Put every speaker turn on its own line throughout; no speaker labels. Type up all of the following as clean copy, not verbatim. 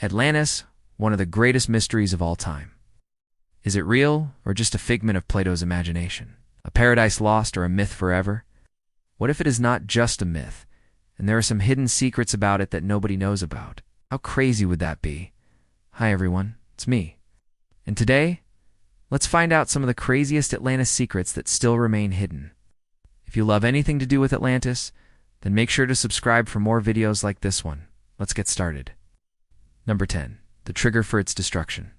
Atlantis, one of the greatest mysteries of all time. Is it real, or just a figment of Plato's imagination? A paradise lost, or a myth forever? What if it is not just a myth, and there are some hidden secrets about it that nobody knows about? How crazy would that be? Hi everyone, it's me. And today, let's find out some of the craziest Atlantis secrets that still remain hidden. If you love anything to do with Atlantis, then make sure to subscribe for more videos like this one. Let's get started. Number 10. The trigger for its destruction.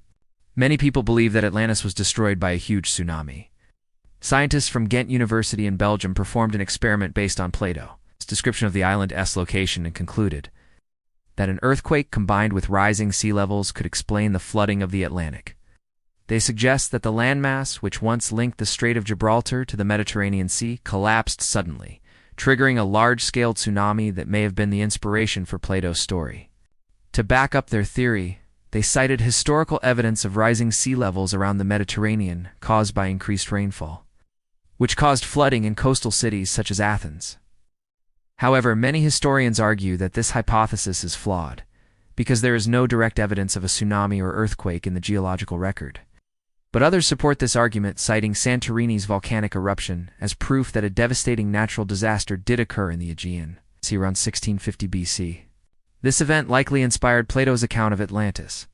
Many people believe that Atlantis was destroyed by a huge tsunami. Scientists from Ghent University in Belgium performed an experiment based on Plato's description of the island's location and concluded that an earthquake combined with rising sea levels could explain the flooding of the Atlantic. They suggest that the landmass, which once linked the Strait of Gibraltar to the Mediterranean Sea, collapsed suddenly, triggering a large-scale tsunami that may have been the inspiration for Plato's story. To back up their theory, they cited historical evidence of rising sea levels around the Mediterranean caused by increased rainfall, which caused flooding in coastal cities such as Athens. However, many historians argue that this hypothesis is flawed, because there is no direct evidence of a tsunami or earthquake in the geological record. But others support this argument, citing Santorini's volcanic eruption as proof that a devastating natural disaster did occur in the Aegean, around 1650 BC. This event likely inspired Plato's account of Atlantis,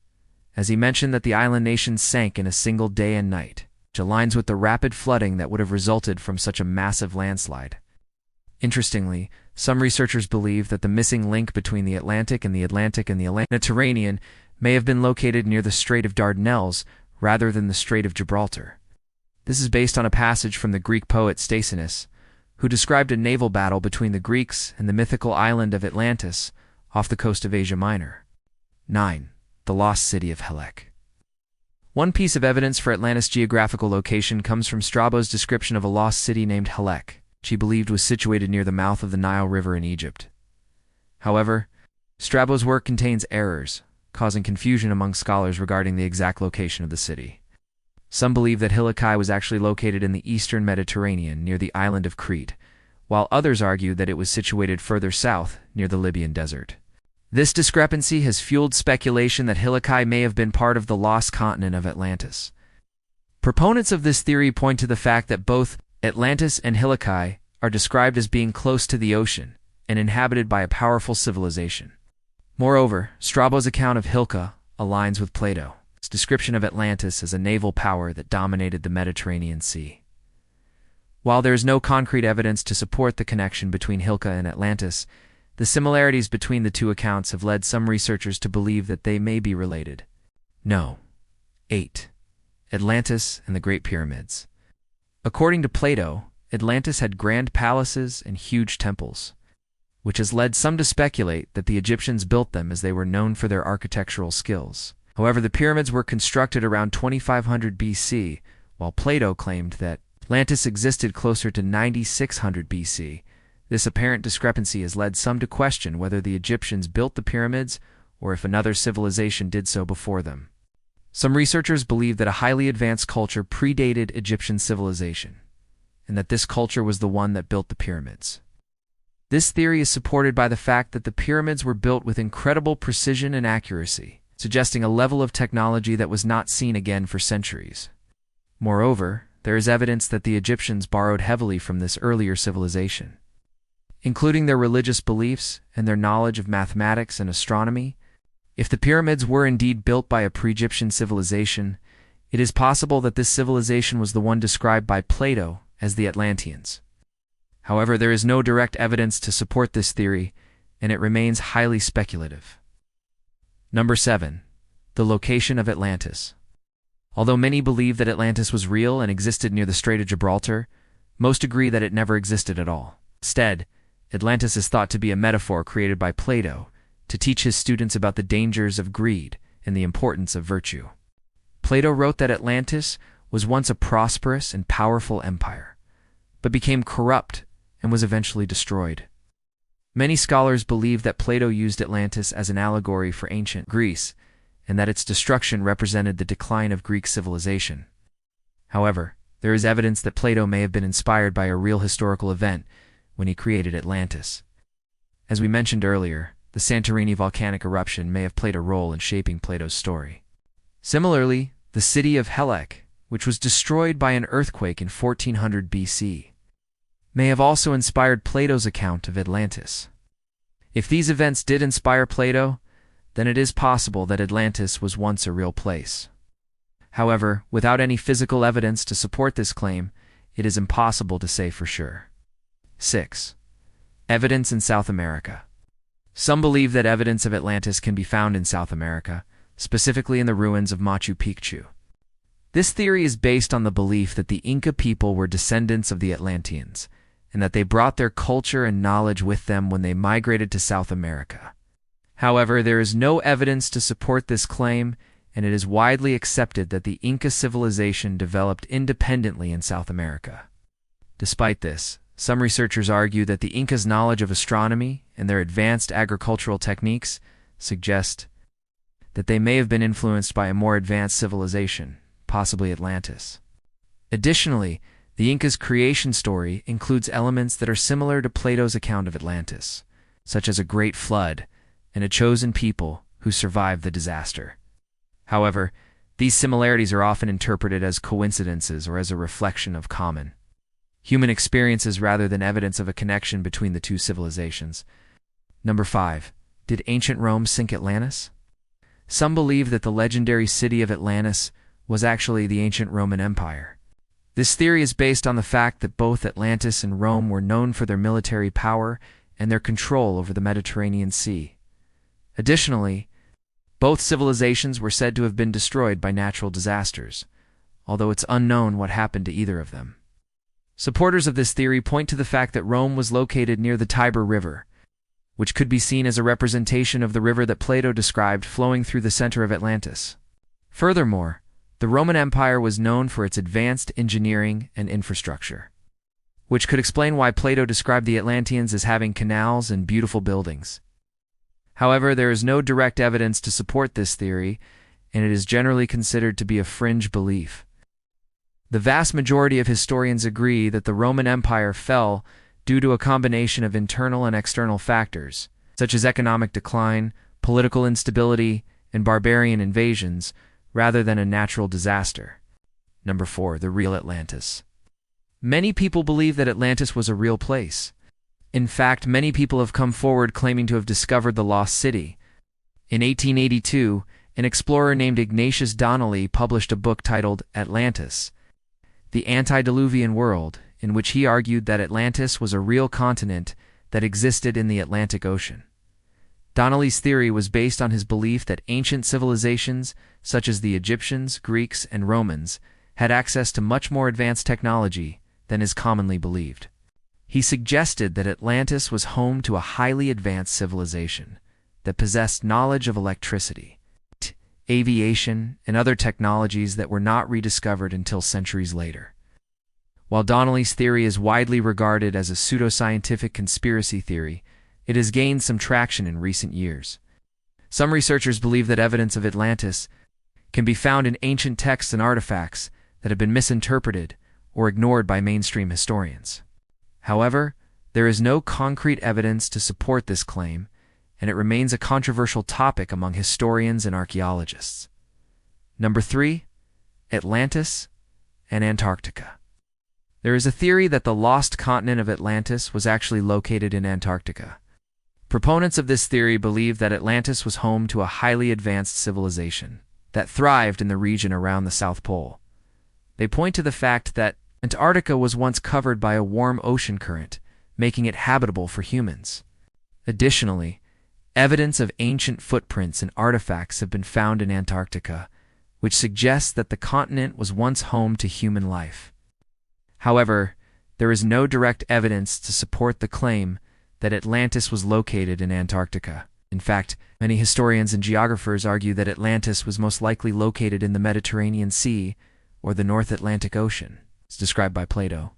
as he mentioned that the island nation sank in a single day and night, which aligns with the rapid flooding that would have resulted from such a massive landslide. Interestingly, some researchers believe that the missing link between the Atlantic and the Mediterranean may have been located near the Strait of Dardanelles rather than the Strait of Gibraltar. This is based on a passage from the Greek poet Stasinis, who described a naval battle between the Greeks and the mythical island of Atlantis off the coast of Asia Minor. 9. The lost city of Helek. One piece of evidence for Atlantis' geographical location comes from Strabo's description of a lost city named Helek, which he believed was situated near the mouth of the Nile River in Egypt. However, Strabo's work contains errors, causing confusion among scholars regarding the exact location of the city. Some believe that Helek was actually located in the eastern Mediterranean near the island of Crete, while others argue that it was situated further south near the Libyan desert. This discrepancy has fueled speculation that Helek may have been part of the lost continent of Atlantis. Proponents of this theory point to the fact that both Atlantis and Helek are described as being close to the ocean and inhabited by a powerful civilization. Moreover, Strabo's account of Helek aligns with Plato's description of Atlantis as a naval power that dominated the Mediterranean Sea. While there is no concrete evidence to support the connection between Helek and Atlantis, the similarities between the two accounts have led some researchers to believe that they may be related. 8. Atlantis and the Great Pyramids. According to Plato, Atlantis had grand palaces and huge temples, which has led some to speculate that the Egyptians built them as they were known for their architectural skills. However, the pyramids were constructed around 2500 BC, while Plato claimed that Atlantis existed closer to 9600 BC. This apparent discrepancy has led some to question whether the Egyptians built the pyramids or if another civilization did so before them. Some researchers believe that a highly advanced culture predated Egyptian civilization, and that this culture was the one that built the pyramids. This theory is supported by the fact that the pyramids were built with incredible precision and accuracy, suggesting a level of technology that was not seen again for centuries. Moreover, there is evidence that the Egyptians borrowed heavily from this earlier civilization, including their religious beliefs and their knowledge of mathematics and astronomy. If the pyramids were indeed built by a pre-Egyptian civilization, it is possible that this civilization was the one described by Plato as the Atlanteans. However, there is no direct evidence to support this theory, and it remains highly speculative. 7. The location of Atlantis. Although many believe that Atlantis was real and existed near the Strait of Gibraltar, most agree that it never existed at all. Instead, Atlantis is thought to be a metaphor created by Plato to teach his students about the dangers of greed and the importance of virtue. Plato wrote that Atlantis was once a prosperous and powerful empire, but became corrupt and was eventually destroyed. Many scholars believe that Plato used Atlantis as an allegory for ancient Greece, and that its destruction represented the decline of Greek civilization. However, there is evidence that Plato may have been inspired by a real historical event when he created Atlantis. As we mentioned earlier, the Santorini volcanic eruption may have played a role in shaping Plato's story. Similarly, the city of Helek, which was destroyed by an earthquake in 1400 BC, may have also inspired Plato's account of Atlantis. If these events did inspire Plato, then it is possible that Atlantis was once a real place. However, without any physical evidence to support this claim, it is impossible to say for sure. 6. Evidence in South America. Some believe that evidence of Atlantis can be found in South America, specifically in the ruins of Machu Picchu. This theory is based on the belief that the Inca people were descendants of the Atlanteans, and that they brought their culture and knowledge with them when they migrated to South America. However, there is no evidence to support this claim, and it is widely accepted that the Inca civilization developed independently in South America. Despite this, some researchers argue that the Incas' knowledge of astronomy and their advanced agricultural techniques suggest that they may have been influenced by a more advanced civilization, possibly Atlantis. Additionally, the Incas' creation story includes elements that are similar to Plato's account of Atlantis, such as a great flood and a chosen people who survived the disaster. However, these similarities are often interpreted as coincidences or as a reflection of common human experiences rather than evidence of a connection between the two civilizations. Number 5. Did ancient Rome sink Atlantis? Some believe that the legendary city of Atlantis was actually the ancient Roman Empire. This theory is based on the fact that both Atlantis and Rome were known for their military power and their control over the Mediterranean Sea. Additionally, both civilizations were said to have been destroyed by natural disasters, although it's unknown what happened to either of them. Supporters of this theory point to the fact that Rome was located near the Tiber River, which could be seen as a representation of the river that Plato described flowing through the center of Atlantis. Furthermore, the Roman Empire was known for its advanced engineering and infrastructure, which could explain why Plato described the Atlanteans as having canals and beautiful buildings. However, there is no direct evidence to support this theory, and it is generally considered to be a fringe belief. The vast majority of historians agree that the Roman Empire fell due to a combination of internal and external factors, such as economic decline, political instability, and barbarian invasions, rather than a natural disaster. Number 4. The real Atlantis. Many people believe that Atlantis was a real place. In fact, many people have come forward claiming to have discovered the lost city. In 1882, an explorer named Ignatius Donnelly published a book titled Atlantis, The Antediluvian World, in which he argued that Atlantis was a real continent that existed in the Atlantic Ocean. Donnelly's theory was based on his belief that ancient civilizations, such as the Egyptians, Greeks, and Romans, had access to much more advanced technology than is commonly believed. He suggested that Atlantis was home to a highly advanced civilization that possessed knowledge of electricity, aviation, and other technologies that were not rediscovered until centuries later. While Donnelly's theory is widely regarded as a pseudoscientific conspiracy theory, it has gained some traction in recent years. Some researchers believe that evidence of Atlantis can be found in ancient texts and artifacts that have been misinterpreted or ignored by mainstream historians. However, there is no concrete evidence to support this claim, and it remains a controversial topic among historians and archaeologists. Number 3. Atlantis and Antarctica. There is a theory that the lost continent of Atlantis was actually located in Antarctica. Proponents of this theory believe that Atlantis was home to a highly advanced civilization that thrived in the region around the South Pole. They point to the fact that Antarctica was once covered by a warm ocean current, making it habitable for humans. Additionally, evidence of ancient footprints and artifacts have been found in Antarctica, which suggests that the continent was once home to human life. However, there is no direct evidence to support the claim that Atlantis was located in Antarctica. In fact, many historians and geographers argue that Atlantis was most likely located in the Mediterranean Sea or the North Atlantic Ocean, as described by Plato.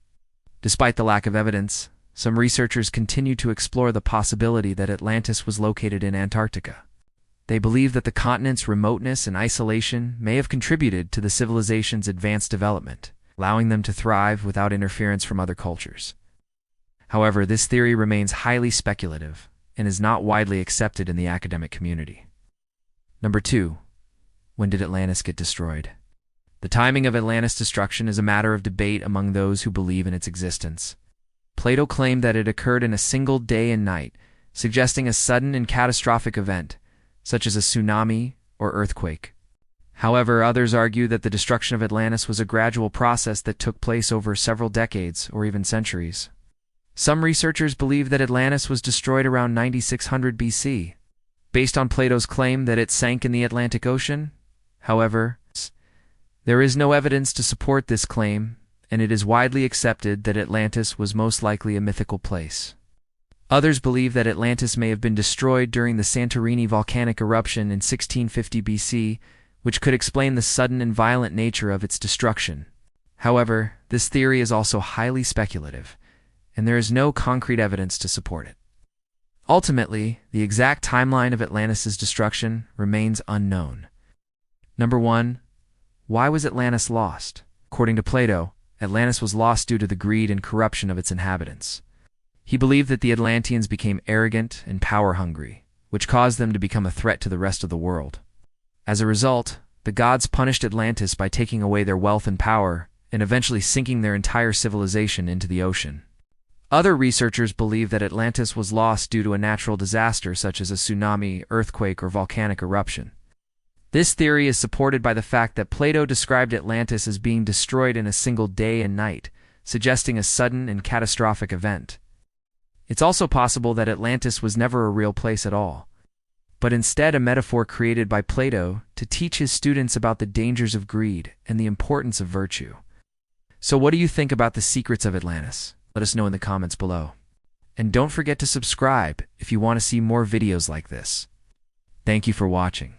Despite the lack of evidence, some researchers continue to explore the possibility that Atlantis was located in Antarctica. They believe that the continent's remoteness and isolation may have contributed to the civilization's advanced development, allowing them to thrive without interference from other cultures. However, this theory remains highly speculative, and is not widely accepted in the academic community. Number 2. When did Atlantis get destroyed? The timing of Atlantis' destruction is a matter of debate among those who believe in its existence. Plato claimed that it occurred in a single day and night, suggesting a sudden and catastrophic event, such as a tsunami or earthquake. However, others argue that the destruction of Atlantis was a gradual process that took place over several decades or even centuries. Some researchers believe that Atlantis was destroyed around 9600 BC, based on Plato's claim that it sank in the Atlantic Ocean. However, there is no evidence to support this claim, and it is widely accepted that Atlantis was most likely a mythical place. Others believe that Atlantis may have been destroyed during the Santorini volcanic eruption in 1650 BC, which could explain the sudden and violent nature of its destruction. However, this theory is also highly speculative, and there is no concrete evidence to support it. Ultimately, the exact timeline of Atlantis' destruction remains unknown. Number 1. Why was Atlantis lost? According to Plato, Atlantis was lost due to the greed and corruption of its inhabitants. He believed that the Atlanteans became arrogant and power-hungry, which caused them to become a threat to the rest of the world. As a result, the gods punished Atlantis by taking away their wealth and power, and eventually sinking their entire civilization into the ocean. Other researchers believe that Atlantis was lost due to a natural disaster such as a tsunami, earthquake, or volcanic eruption. This theory is supported by the fact that Plato described Atlantis as being destroyed in a single day and night, suggesting a sudden and catastrophic event. It's also possible that Atlantis was never a real place at all, but instead a metaphor created by Plato to teach his students about the dangers of greed and the importance of virtue. So what do you think about the secrets of Atlantis? Let us know in the comments below. And don't forget to subscribe if you want to see more videos like this. Thank you for watching.